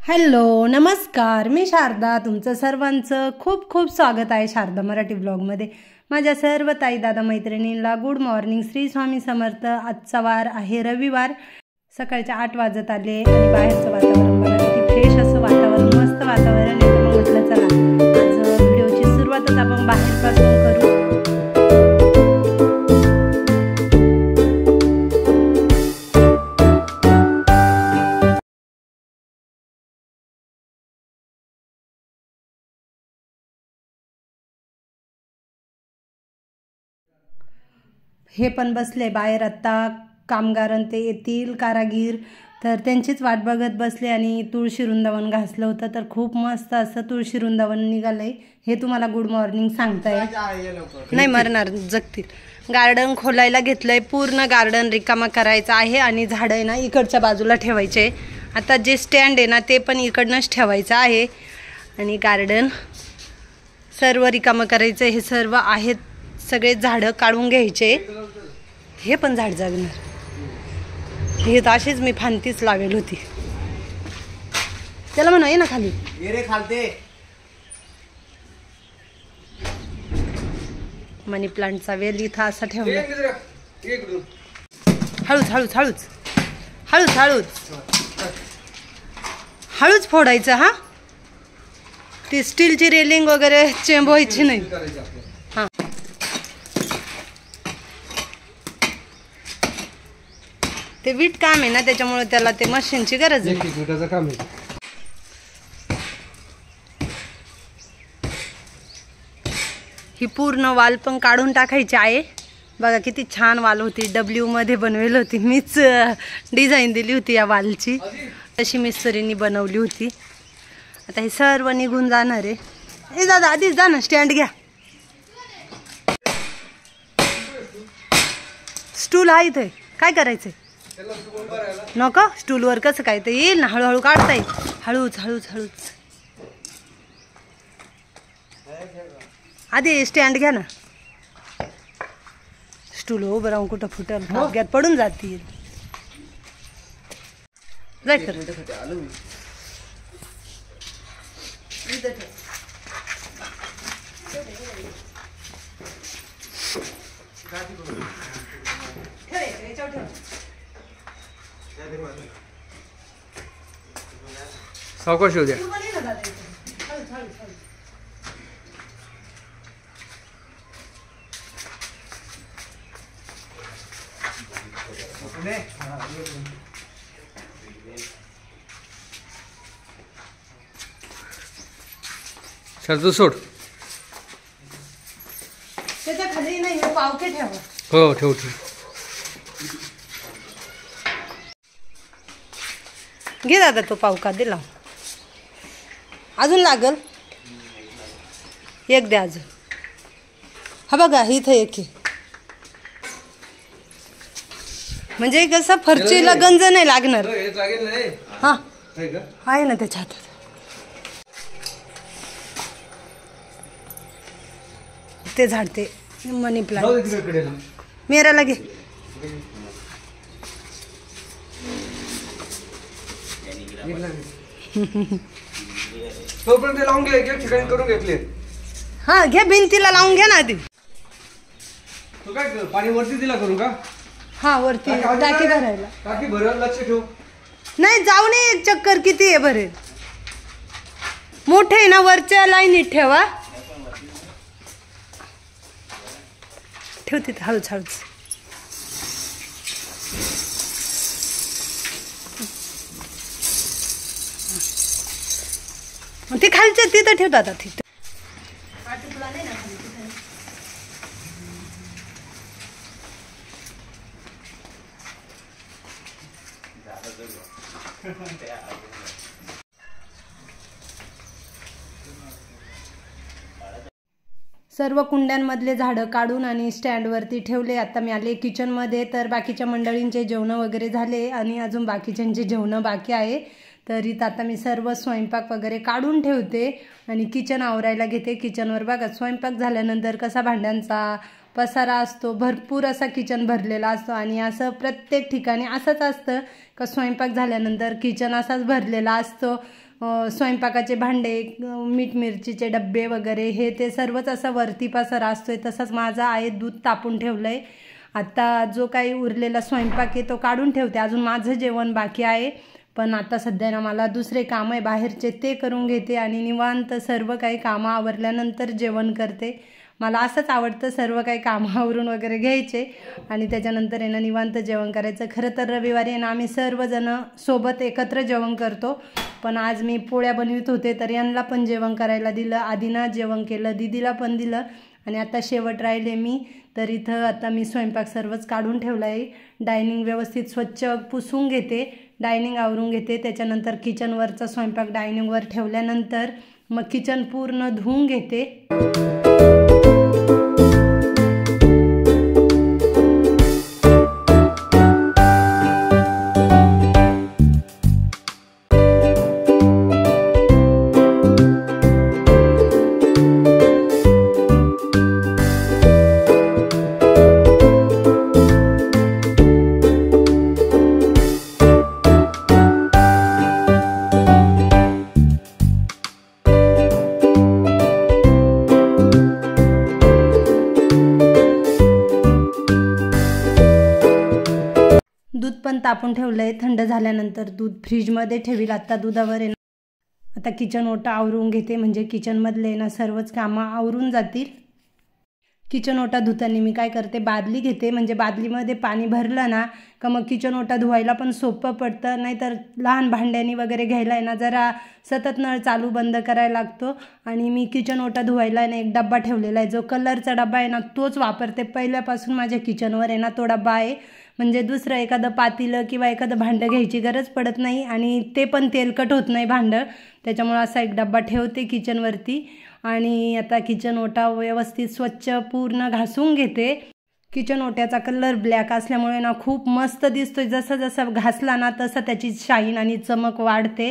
Hello नमस्कार, मी शारदा. तुमचं सर्वांचं खूप खूप स्वागत आहे शारदा मराठी ब्लॉगमध्ये. माझ्या सर्व ताई दादा मैत्रिणींना गुड मॉर्निंग. श्री स्वामी समर्थ. आजचा वार आहे रविवार. सकाळचे 8 वाजत आले आणि बाहेरचं वातावरण बघा किती फ्रेश असं वातावरण, मस्त वातावरण आहे. म्हटलं चला आज व्हिडिओची सुरुवातच आपण बाहेरपासून करू. हे पण बसले बाहेर, आत्ता कामगार ते येतील कारागीर, तर त्यांचीच वाट बघत बसले. आणि तुळशी वृंदावन घासलं होतं, तर खूप मस्त असं तुळशी वृंदावन निघालंय. हे तुम्हाला गुड मॉर्निंग सांगताय. नाही मरणार, जगतील. गार्डन खोलायला घेतलंय, पूर्ण गार्डन रिकामा करायचं आहे आणि झाडं आहे ना इकडच्या बाजूला ठेवायचे. आता जे स्टँड आहे ना ते पण इकडनंच ठेवायचं आहे आणि गार्डन सर्व रिकामं करायचं. हे सर्व आहेत सगळे झाडं काढून घ्यायचे. हे पण झाड जगणार. हे तर अशीच मी फांतीच लावेल होती. त्याला म्हणा ये ना खाली, मनी प्लांटचा वेल इथं असा ठेवला. हळूच हळूच हळूच हळूच हळूच हळूच फोडायचं. हा, ती स्टीलची रेलिंग वगैरे चेंबवायची नाही. हा, ते वीट काम आहे ना, त्याच्यामुळे त्याला ते मशीनची गरज आहे. ही पूर्ण वाल पण काढून टाकायची आहे. बघा किती छान वाल होती, डब्ल्यू मध्ये बनवली होती. मीच डिझाईन दिली होती या वालची, तशी मिस्त्रींनी बनवली होती. आता हे सर्व निघून जाणार आहे. ए दादा आधीच जा ना, स्टँड घ्या. स्टूल आहे इथे, काय करायचंय? नको, स्टूलवर कसं काय ते येईल ना, हळूहळू काढता येईल. हळूच हळूच हळूच. आधी स्टँड घ्या ना. स्टूल उभं राहून कुठं फुटल, गॅत पडून जातील. जाय कर. सावकाश होऊ द्या. सर तू सोड. त्याच्या खाली नाही, पावके ठेवा. हो ठेव ठेव. घे दादा तो पावका दिला. अजून लागल एक द्या अजून. हा बघा इथं एक आहे, म्हणजे कसं फरचीला गंज नाही लागणार. हा आहे ना त्याच्या हातात. ते झाडते मनी प्लांट. मेरा लगे तोपर्यंत लावून घे, ठिकाणी करून घेतले. हा घे, भिंतीला लावून घ्या ना आधी. तू काय पाणी वरती दिला करू का? हा वरती टाकी भरायला. टाकी भरायला लक्ष ठेव. नाही जाऊ नये, एक चक्कर किती आहे भरेल. मोठे आहे ना, वरच्या लाईनीत ठेवा. ठेव तिथे हळूच हळूच. ते खालच्या तिथं ठेवतात आता. तिथं सर्व कुंड्यांमधले झाडं काढून आणि स्टँडवरती ठेवले. आता मी आले किचनमध्ये, तर बाकीच्या मंडळींचे जेवणं वगैरे झाले आणि अजून बाकीच्यांचे जेवणं बाकी आहे. तर इथं आता मी सर्व स्वयंपाक वगैरे काढून ठेवते आणि किचन आवरायला घेते. किचनवर बघा स्वयंपाक झाल्यानंतर कसा भांड्यांचा पसारा असतो, भरपूर असा किचन भरलेला असतो. आणि असं प्रत्येक ठिकाणी असंच असतं का स्वयंपाक झाल्यानंतर किचन असाच भरलेला असतो. स्वयंपाकाचे भांडे, मीठ मिरचीचे डब्बे वगैरे हे ते सर्वच असं वरती पसारा असतोय. तसंच माझं आहे दूध तापून ठेवलं आहे. आता जो काही उरलेला स्वयंपाक आहे तो काढून ठेवते. अजून माझं जेवण बाकी आहे, पण आता सध्या ना मला दुसरे काम आहे बाहेरचे, ते करून घेते आणि निवांत सर्व काही कामं आवरल्यानंतर जेवण करते. मला असंच आवडतं सर्व काही कामं आवरून वगैरे घ्यायचे आणि त्याच्यानंतर आहे ना निवांत जेवण करायचं. खरं तर रविवारी आहे ना आम्ही सर्वजण सोबत एकत्र जेवण करतो, पण आज मी पोळ्या बनवित होते तर यांना पण जेवण करायला दिलं. आधीना जेवण केलं, दीदीला पण दिलं आणि आता शेवट राहिले मी. तर इथं आता मी स्वयंपाक सर्वच काढून ठेवला आहे. डायनिंग व्यवस्थित स्वच्छ पुसून घेते, डायनिंग आवरून घेते. त्याच्यानंतर किचनवरचा स्वयंपाक डायनिंगवर ठेवल्यानंतर मग किचन पूर्ण धुवून घेते. दूध पण तापून ठेवलं आहे. थंड झाल्यानंतर दूध फ्रीजमध्ये ठेवील. आता दुधावर आहे ना आता किचन ओटा आवरून घेते, म्हणजे किचनमधले ना सर्वच कामं आवरून जातील. किचन ओटा धुताना मी काय करते, बादली घेते, म्हणजे बादलीमध्ये पाणी भरलं ना का मग किचन ओटा धुवायला पण सोपं पडतं. नाहीतर लहान भांड्यानी वगैरे घ्यायला आहे ना जरा सतत नळ चालू बंद करायला लागतो. आणि मी किचन ओटा धुवायला आहे ना एक डब्बा ठेवलेला आहे, जो कलरचा डब्बा आहे ना तोच वापरते. पहिल्यापासून माझ्या किचनवर आहे ना तो डब्बा आहे, म्हणजे दुसरं एखादं पातेलं किंवा एखादं भांडं घ्यायची गरज पडत नाही आणि ते पण तेलकट होत नाही भांडं. त्याच्यामुळे असा एक डब्बा ठेवते किचनवरती. आणि आता किचन ओटा व्यवस्थित स्वच्छ पूर्ण घासून घेते. किचन ओट्याचा कलर ब्लॅक असल्यामुळे ना खूप मस्त दिसतोय. जसं जसं घासला ना तसं त्याची शाईन आणि चमक वाढते.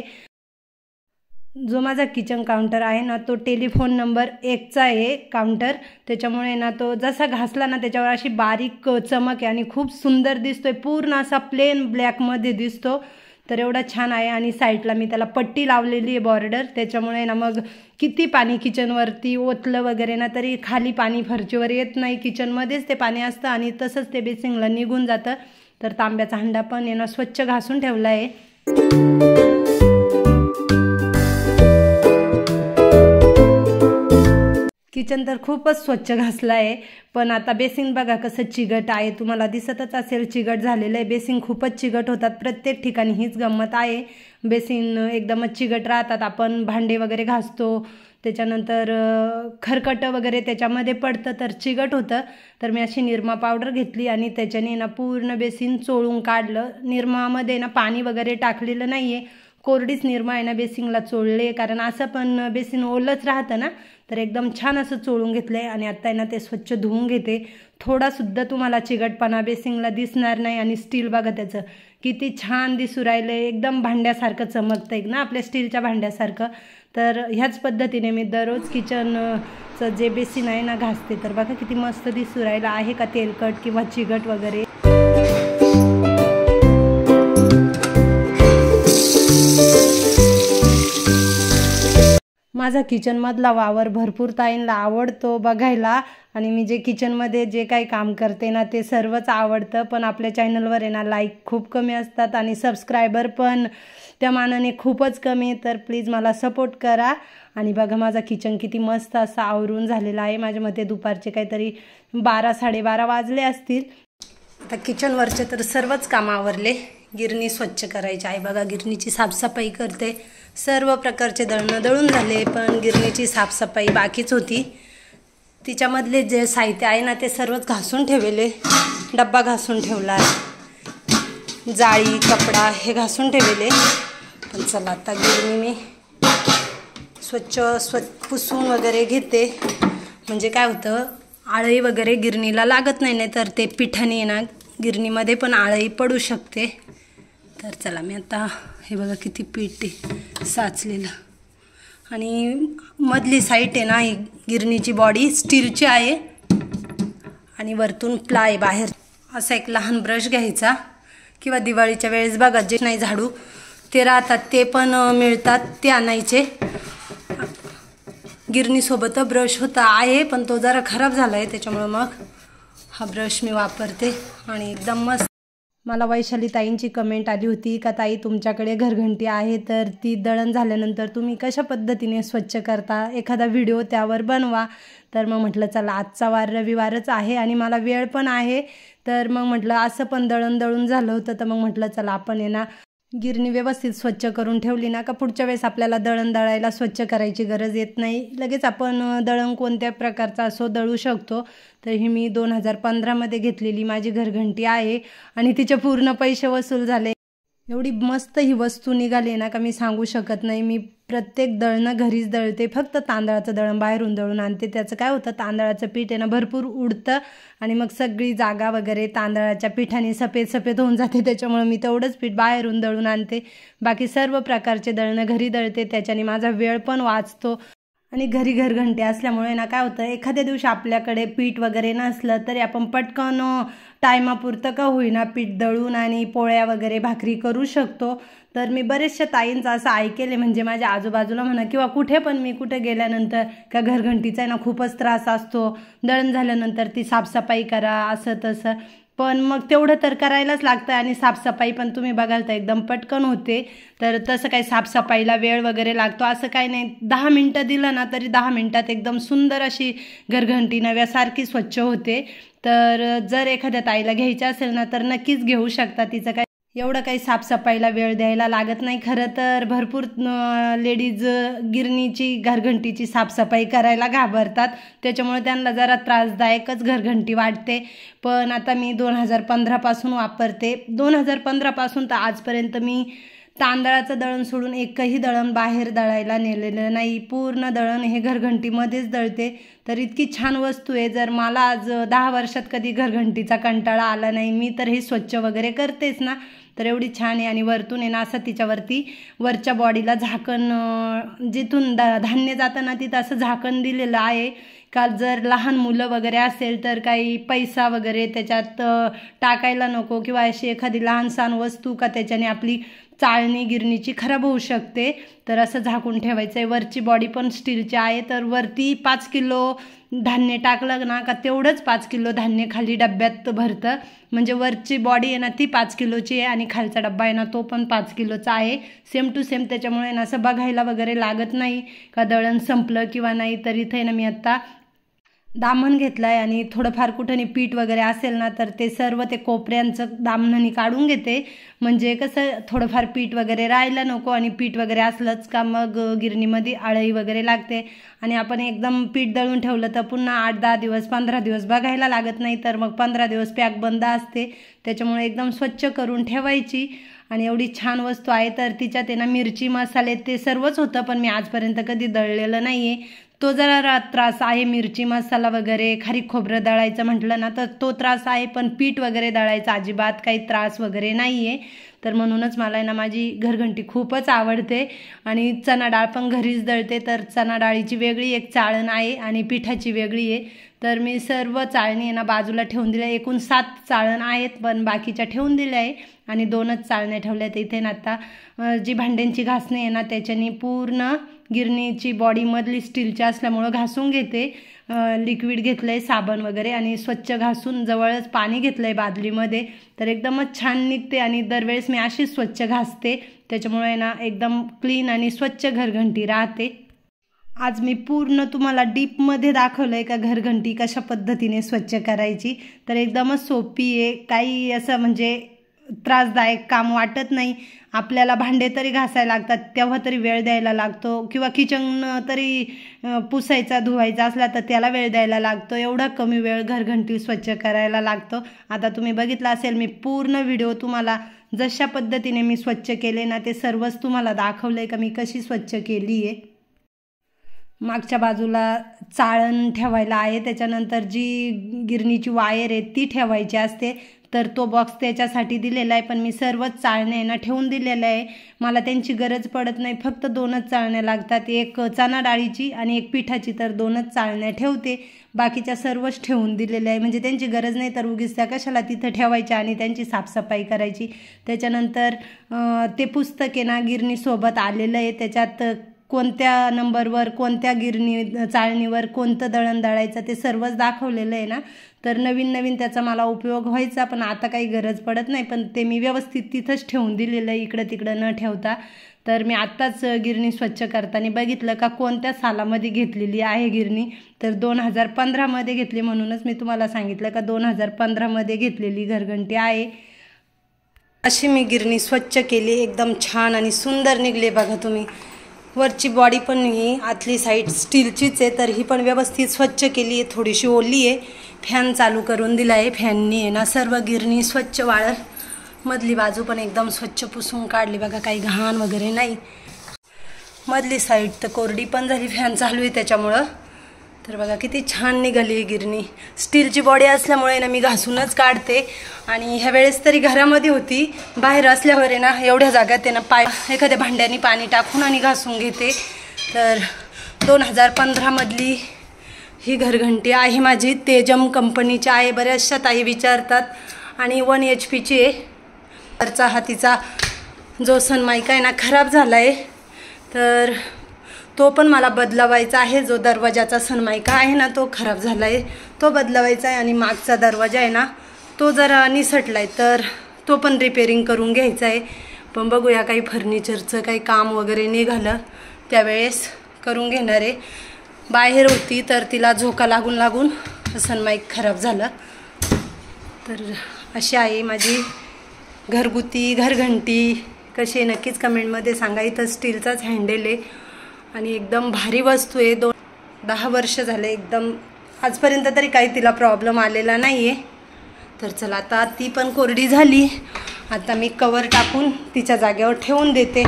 जो माझा किचन काउंटर आहे ना तो टेलिफोन नंबर 1चा आहे काउंटर. त्याच्यामुळे ना तो जसा घासला ना त्याच्यावर अशी बारीक चमक आहे आणि खूप सुंदर दिसतोय. पूर्ण असा प्लेन ब्लॅकमध्ये दिसतो. तर एवढा छान आहे. आणि साईडला मी त्याला पट्टी लावलेली आहे बॉर्डर. त्याच्यामुळे ना मग किती पाणी किचनवरती ओतलं वगैरे ना तरी खाली पाणी फरचीवर येत नाही. किचनमध्येच ते पाणी असतं आणि तसंच ते बेसिंगला निघून जातं. तर तांब्याचा हंडा पण आहे ना स्वच्छ घासून ठेवला आहे. किचन तर खूपच स्वच्छ घासलं आहे, पण आता बेसिंग बघा कसं चिकट आहे. तुम्हाला दिसतच असेल चिकट झालेलं आहे. बेसिंग खूपच चिकट होतात, प्रत्येक ठिकाणी हीच गंमत आहे. बेसिंग एकदमच चिकट राहतात. आपण भांडे वगैरे घासतो त्याच्यानंतर खरकट वगैरे त्याच्यामध्ये पडतं तर चिकट होतं. तर मी अशी निरमा पावडर घेतली आणि त्याच्याने ना पूर्ण बेसिंग चोळून काढलं. निरमामध्ये ना पाणी वगैरे टाकलेलं नाही आहे, कोरडीच निरमा आहे ना बेसिंगला चोळले, कारण असं पण बेसिंग ओलच राहतं ना. तर एकदम छान असं चोळून घेतलं आहे आणि आत्ता आहे ना ते स्वच्छ धुवून घेते. थोडासुद्धा तुम्हाला चिकटपणा बेसिंगला दिसणार नाही. आणि स्टील बघा त्याचं किती छान दिसू राहिलं आहे, एकदम भांड्यासारखं चमकतं आहे ना आपल्या स्टीलच्या भांड्यासारखं. तर ह्याच पद्धतीने मी दररोज किचनचं जे बेसिन आहे ना घासते. तर बघा किती मस्त दिसू राहिलं आहे का तेलकट किंवा चिकट वगैरे. माझा किचनमधला वावर भरपूर ताईंना आवडतो बघायला. आणि मी जे किचनमध्ये जे काही काम करते ना ते सर्वच आवडतं. पण आपल्या चॅनलवर आहे ना लाईक खूप कमी असतात आणि सबस्क्रायबर पण त्या मानाने खूपच कमी. तर प्लीज मला सपोर्ट करा. आणि बघा माझा किचन किती मस्त असं आवरून झालेला आहे. माझ्या मते दुपारचे काहीतरी 12-12:30 वाजले असतील. आता किचनवरचे तर सर्वच कामं आवरले. गिरणी स्वच्छ करायची आहे बघा, गिरणीची साफसफाई करते. सर्व प्रकारचे दळणं दळून झाले, पण गिरणीची साफसफाई बाकीच होती. तिच्यामधले जे साहित्य आहे ना ते सर्वच घासून ठेवले. डब्बा घासून ठेवला, जाळी कपडा हे घासून ठेवले. पण चला आता गिरणी मी स्वच्छ पुसून वगैरे घेते. म्हणजे काय होतं आळी वगैरे गिरणीला लागत नाही, नाही तर ते पिठाने ना गिरणीमध्ये पण आळी पडू शकते. तर चला मी आता हे बघा किती पीठ आहे साचलेलं. आणि मधली साईड आहे ना ही गिरणीची बॉडी स्टीलची आहे आणि वरतून प्लाय बाहेर. असा एक लहान ब्रश घ्यायचा किंवा दिवाळीच्या वेळेस बघा जे नाही झाडू ते राहतात ते पण मिळतात, ते आणायचे. गिरणीसोबत ब्रश होता आहे पण तो जरा खराब झाला आहे, त्याच्यामुळे मग हा ब्रश मी वापरते. आणि एकदम मस्त. मला वैशाली ताईंची कमेंट आली होती का ताई तुमच्याकडे घरघंटी आहे तर ती दळण झाल्यानंतर तुम्ही कशा पद्धतीने स्वच्छ करता, एखादा व्हिडिओ त्यावर बनवा. तर मग म्हटलं चला आजचा वार रविवारच आहे आणि मला वेळ पण आहे, तर मग म्हटलं असं पण दळण दळून झालं होतं तर मग म्हटलं चला आपण आहे ना गिरणी व्यवस्थित स्वच्छ करून ठेवली ना का पुढच्या वेळेस आपल्याला दळण दळायला स्वच्छ करायची गरज येत नाही. लगेच आपण दळण कोणत्या प्रकारचा असो दळू शकतो. तर ही मी 2015मध्ये घेतलेली माझी घरघंटी आहे आणि तिचे पूर्ण पैसे वसूल झाले. एवढी मस्त ही वस्तू निघाली ना का मी सांगू शकत नाही. मी प्रत्येक दळणं घरीच दळते, फक्त तांदळाचं दळण बाहेरून दळून आणते. त्याचं काय होतं, तांदळाचं पीठ आहे ना भरपूर उडतं आणि मग सगळी जागा वगैरे तांदळाच्या पिठाने सफेद सफेद होऊन जाते. त्याच्यामुळे मी तेवढंच पीठ बाहेरून दळून आणते. बाकी सर्व प्रकारचे दळणं घरी दळते, त्याच्याने माझा वेळ पण वाचतो. आणि घरी घरघंटी असल्यामुळे ना काय होतं, एखाद्या दिवशी आपल्याकडे पीठ वगैरे नसलं तरी आपण पटकन टायमापुरतं का होईना पीठ दळून आणि पोळ्या वगैरे भाकरी करू शकतो. तर मी बरेचशा ताईंचं असं ऐकेले, म्हणजे माझ्या आजूबाजूला म्हणा किंवा कुठे पण मी कुठे गेल्यानंतर का घरघंटीचा आहे ना खूपच त्रास असतो, दळण झाल्यानंतर ती साफसफाई करा असं तसं. पण मग तेवढं तर करायलाच लागतं आणि साफसफाई पण तुम्ही बघाल तर एकदम पटकन होते. तर तसं काही साफसफाईला वेळ वगैरे लागतो असं काही नाही. 10 मिनटं दिलं ना तरी 10 मिनटात एकदम सुंदर अशी घरघंटी नव्यासारखी स्वच्छ होते. तर जर एखाद्या ताईला घ्यायचं असेल ना तर नक्कीच घेऊ शकता. तिचं काय एवढं काही साफसफाईला वेळ द्यायला लागत नाही. खरं तर भरपूर लेडीज गिरणीची घरघंटीची साफसफाई करायला घाबरतात, त्याच्यामुळे त्यांना जरा त्रासदायकच घरघंटी वाटते. पण आता मी 2015पासून वापरते. 2015पासून तर आजपर्यंत मी तांदळाचं दळण सोडून एकही दळण बाहेर दळायला नेलेलं नाही. पूर्ण दळण हे घरघंटीमध्येच दळते. तर इतकी छान वस्तू आहे. जर मला आज 10 वर्षात कधी घरघंटीचा कंटाळा आला नाही, मी तर हे स्वच्छ वगैरे करतेच ना, तर एवढी छान आहे. आणि वरतून आहे ना असं तिच्यावरती वरच्या बॉडीला झाकण, जिथून धान्य जातं ना तिथं असं झाकण दिलेलं आहे का जर लहान मुलं वगैरे असेल तर काही पैसा वगैरे त्याच्यात टाकायला नको, किंवा अशी एखादी लहानसहान वस्तू का त्याच्याने आपली चाळणी गिरणीची खराब होऊ शकते, तर असं झाकून ठेवायचं आहे. वरची बॉडी पण स्टीलची आहे, तर वरती 5 किलो धान्य टाकलं ना का तेवढंच 5 किलो धान्य खाली डब्यात भरतं. म्हणजे वरची बॉडी आहे ना ती 5 किलोची आहे आणि खालचा डब्बा आहे ना तो पण 5 किलोचा आहे, सेम टू सेम. त्याच्यामुळे ना असं बघायला वगैरे लागत नाही का दळण संपलं किंवा नाही. तर इथे ना मी आत्ता दामण घेतला आहे आणि थोडंफार कुठं पीठ वगैरे असेल ना तर ते सर्व ते कोपऱ्यांचं दामणाने काढून घेते. म्हणजे कसं थोडंफार पीठ वगैरे राहायला नको, आणि पीठ वगैरे असलंच का मग गिरणीमध्ये आळई वगैरे लागते. आणि आपण एकदम पीठ दळून ठेवलं तर पुन्हा 8-10 दिवस 15 दिवस बघायला लागत नाही, तर मग 15 दिवस पॅक बंद असते. त्याच्यामुळे एकदम स्वच्छ करून ठेवायची. आणि एवढी छान वस्तू आहे. तर तिच्यात आहे ना मिरची मसाले ते सर्वच होतं, पण मी आजपर्यंत कधी दळलेलं नाही आहे. तो जरा त्रास आहे, मिरची मसाला वगैरे खारीक खोबरं दळायचं म्हटलं ना तर तो त्रास आहे. पण पीठ वगैरे दळायचा अजिबात काही त्रास वगैरे नाही आहे. तर म्हणूनच मला ना माझी घरघंटी खूपच आवडते. आणि चणा डाळ पण घरीच दळते, तर चणा डाळीची वेगळी एक चाळण आहे आणि पिठाची वेगळी आहे. तर मी सर्व चाळणी ना बाजूला ठेवून दिल्या. एकूण 7 चाळण आहेत, पण बाकीच्या ठेवून दिल्या आहे आणि 2च चाळण्या ठेवल्या. तर इथे ना आता जी भांड्यांची घासणी आहे ना त्याच्याने पूर्ण गिरणीची बॉडीमधली स्टीलची असल्यामुळं घासून घेते. लिक्विड घेतलं आहे, साबण वगैरे, आणि स्वच्छ घासून जवळच पाणी घेतलं आहे बादलीमध्ये. तर एकदमच छान निघते आणि दरवेळेस मी अशीच स्वच्छ घासते. त्याच्यामुळे ना एकदम क्लीन आणि स्वच्छ घरघंटी राहते. आज मी पूर्ण तुम्हाला डीपमध्ये दाखवलं आहे का घरघंटी कशा पद्धतीने स्वच्छ करायची. तर एकदमच सोपी आहे, काही असं म्हणजे त्रासदायक काम वाटत नाही. आपल्याला भांडे तरी घासायला लागतात तेव्हा तरी वेळ द्यायला लागतो, किंवा किचन तरी पुसायचा धुवायचा असला तर त्याला वेळ द्यायला लागतो. एवढा कमी वेळ घरघंटी स्वच्छ करायला लागतो. आता तुम्ही बघितलं असेल मी पूर्ण व्हिडिओ तुम्हाला जशा पद्धतीने मी स्वच्छ केले ना ते सर्वच तुम्हाला दाखवलं आहे का मी कशी स्वच्छ केली आहे. मागच्या बाजूला चाळण ठेवायला आहे, त्याच्यानंतर जी गिरणीची वायर आहे ती ठेवायची असते. तर तो बॉक्स त्याच्यासाठी दिलेला आहे, पण मी सर्वच चाळण्या ना ठेवून दिलेल्या आहे. मला त्यांची गरज पडत नाही, फक्त 2च चाळण्या लागतात, एक चणा डाळीची आणि एक पिठाची. तर 2च चाळण्या ठेवते, बाकीच्या सर्वच ठेवून दिलेल्या आहे. म्हणजे त्यांची गरज नाही तर उगीच त्या कशाला तिथं ठेवायच्या आणि त्यांची साफसफाई करायची. त्याच्यानंतर ते पुस्तक आहे ना गिरणीसोबत आलेलं आहे, त्याच्यात कोणत्या नंबरवर कोणत्या चाळणीवर कोणतं दळण दळायचं ते सर्वच दाखवलेलं आहे ना. तर नवीन नवीन त्याचा मला उपयोग व्हायचा, पण आता काही गरज पडत नाही. पण ते मी व्यवस्थित तिथंच ठेवून दिलेलं आहे, इकडं तिकडं न ठेवता. तर मी आत्ताच गिरणी स्वच्छ करताना बघितलं का कोणत्या सालामध्ये घेतलेली आहे गिरणी. तर 2015मध्ये घेतली, म्हणूनच मी तुम्हाला सांगितलं का 2015मध्ये घेतलेली घरघंटी आहे. अशी मी गिरणी स्वच्छ केली, एकदम छान आणि सुंदर निघले बघा तुम्ही. वरची बॉडी पण ही आतली साईड स्टीलचीच आहे, तर ही पण व्यवस्थित स्वच्छ केली आहे. थोडीशी ओली आहे, फॅन चालू करून दिला आहे. फॅननी आहे ना सर्व गिरणी स्वच्छ वाळत. मधली बाजू पण एकदम स्वच्छ पुसून काढली बघा, काही घाण वगैरे नाही. मधली साईड तर कोरडी पण झाली, फॅन चालू आहे त्याच्यामुळं. तर बघा किती छान निघाली गिरणी. स्टीलची बॉडी असल्यामुळे ना मी घासूनच काढते. आणि ह्या वेळेस तरी घरामध्ये होती, बाहेर असल्यावर आहे ना एवढ्या जागात आहे ना एखाद्या भांड्याने पाणी टाकून आणि घासून घेते. तर 2015मधली ही घरघंटी आहे माझी. तेजम कंपनीची आहे, बऱ्याचशा ताई विचारतात. आणि 1 HP आहे. वरचा हातीचा जो सनमायका आहे ना खराब झाला आहे, तर तो पण मला बदलवायचा आहे. जो दरवाजाचा सनमायका आहे ना तो खराब झाला आहे, तो बदलवायचा आहे. आणि मागचा दरवाजा आहे ना तो जरा निसटला आहे, तर तो पण रिपेअरिंग करून घ्यायचा आहे. पण बघूया, काही फर्निचरचं काही काम वगैरे निघालं त्यावेळेस करून घेणार आहे. बाहेर होती तर तिला झोका लागून लागून सनमाईक खराब झालं. तर अशी आहे माझी घरगुती घरघंटी. कशी आहे नक्कीच कमेंटमध्ये सांगा. इथं स्टीलचाच हँडल आहे आणि एकदम भारी वस्तू आहे. 10 वर्ष झाले एकदम, आजपर्यंत तरी काही तिला प्रॉब्लेम आलेला नाही आहे. तर चला, आता ती पण कोरडी झाली. आता मी कवर टाकून तिच्या जागेवर ठेवून देते.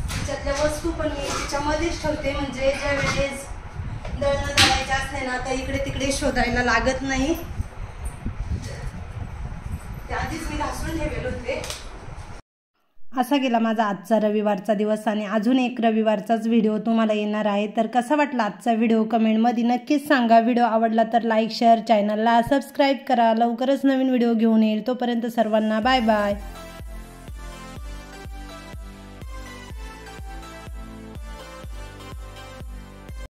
तिच्यातल्या वस्तू पण मी तिच्यामध्येच ठेवते, म्हणजे ज्या वेळेस दळण दळायचे असते ना तर इकडे तिकडे शोधायला लागत नाही. त्याआधीच मी घासून ठेवले होते. असा गेला माझा आजचा रविवारचा दिवस. आणि अजून एक रविवारचाच व्हिडिओ तुम्हाला येणार आहे. तर कसा वाटला आजचा व्हिडिओ कमेंटमध्ये नक्कीच सांगा. व्हिडिओ आवडला तर लाईक शेअर, चॅनलला सबस्क्राईब करा. लवकरच नवीन व्हिडिओ घेऊन येईल. तोपर्यंत सर्वांना बाय बाय.